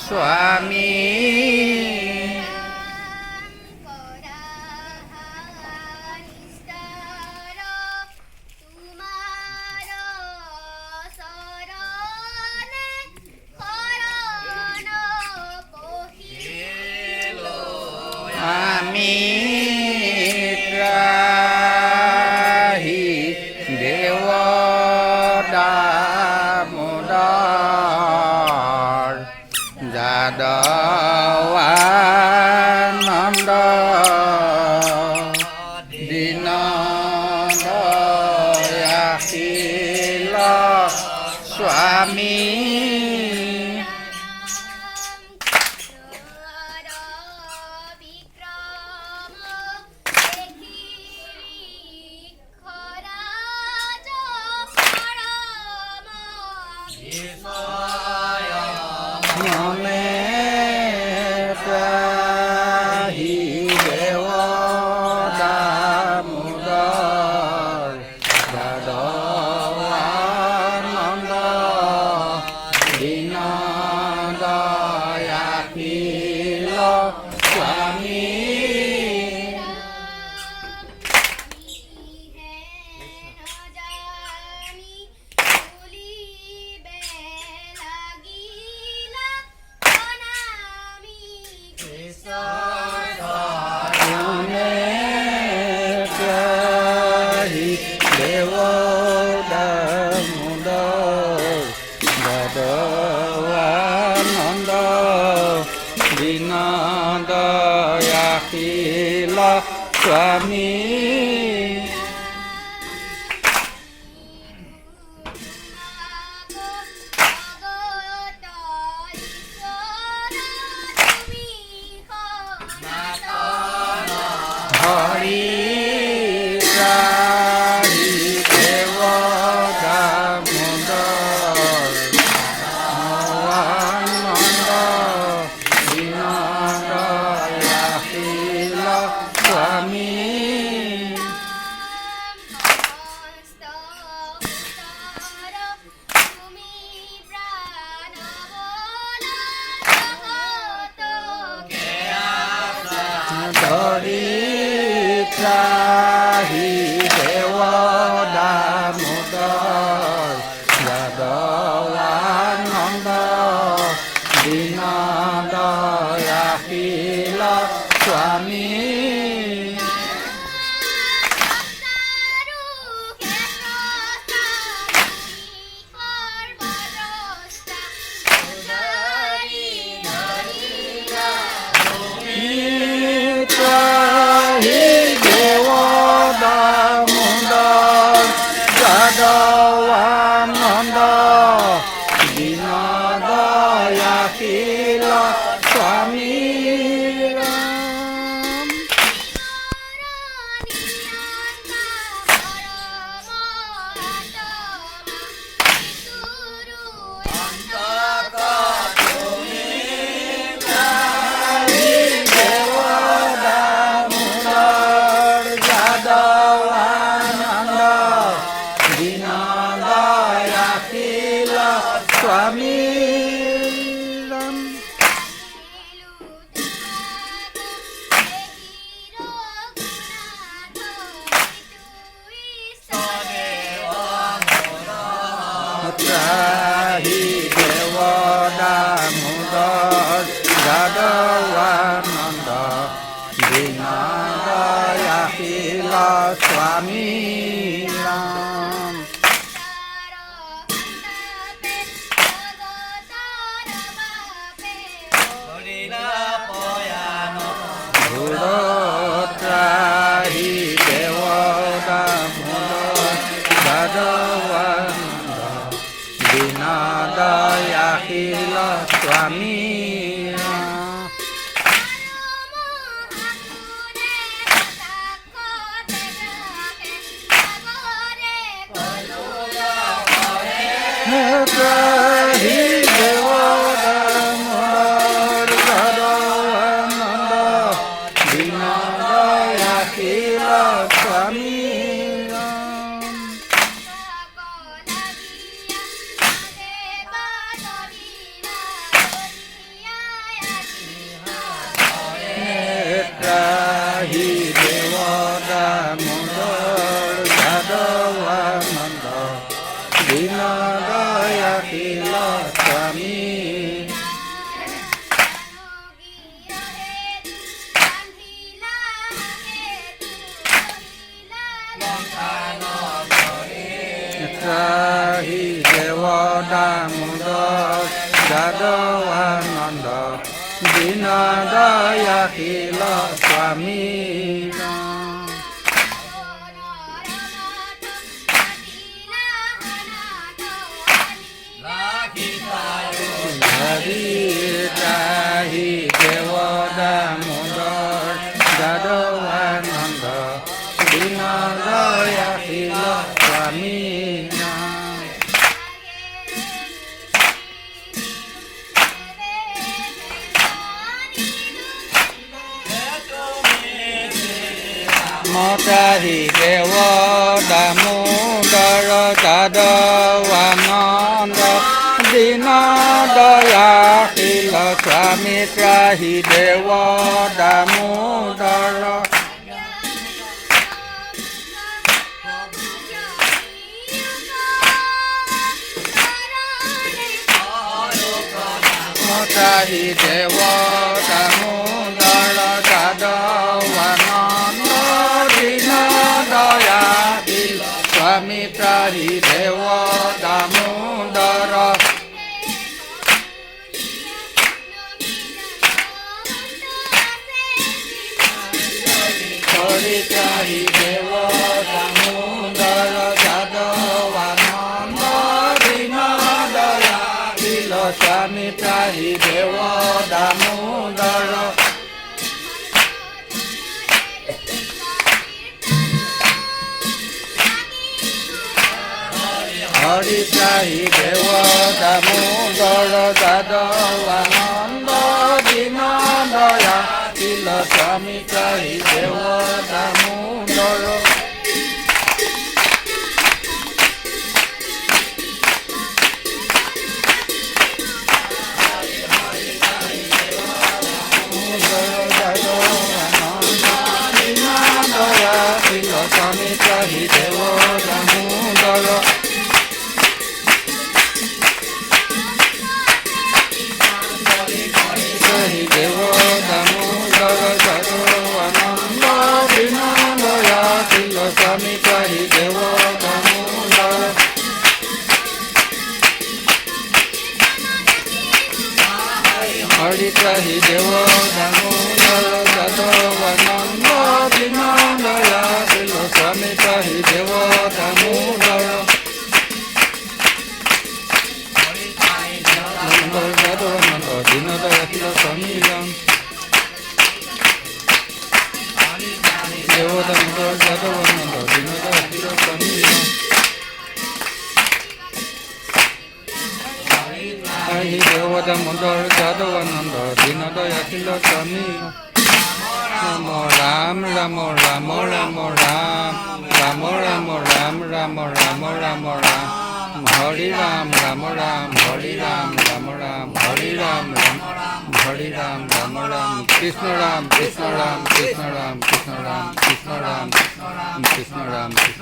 स्वामी Swami Hari Hari Dewa Damodar Nanda Dinadaya Hila Swami Trahi Dewa Damodar Yadawananda Dinadaya Hila Swami Trahi Dewa Damodar Yadawananda Dinadaya Hila Swami Ram Trahi Dewa Damodar Yadawananda Dinadaya Hila Swami Trahi Dewa Damodar Yadawananda Dinadaya Hila Swami त्राही देव दामोदर जादवानंद दीन दयाशील स्वामी त्राही देव दामोदर जादवानंद दीन दयाशील स्वामी हरि त्राही देव दामोदर जादवानंद दीन दयाशील स्वामी त्राही देव दामोदर जादवानंद दीन दयाशील स्वामी त्राही देव दामोदर त्राही देव दामोदर जादवानंद दीन दयाशील स्वामी त्राही देव दामोदर हरि त्राही देव दामोदर जादवानंद दीन दयाशील स्वामी त्राही देव दामोदर हरि त्राही देव दामोदर जादवानंद दीन दयाशील स्वामी त्राही देव दामोदर स्वामी त्राही देव दामोदर त्राही देव दामोदर जादवानंद दीन दयाशील स्वामी त्राही देव दामोदर हरि त्राही देव दामोदर जादवानंद दीन दयाशील स्वामी त्राही देव दामोदर जादवानंद दीन दयाशील स्वामी देव दामोदर जादवानंद दीन दयाशील स्वामी त्राही देव दामोदर जादवानंद दीन दयाशील स्वामी राम राम राम राम राम राम राम राम राम राम राम राम राम हरि राम राम राम हरि राम राम राम हरि राम राम हरि राम राम राम कृष्ण राम कृष्ण राम कृष्ण राम कृष्ण राम कृष्ण राम कृष्ण राम कृष्ण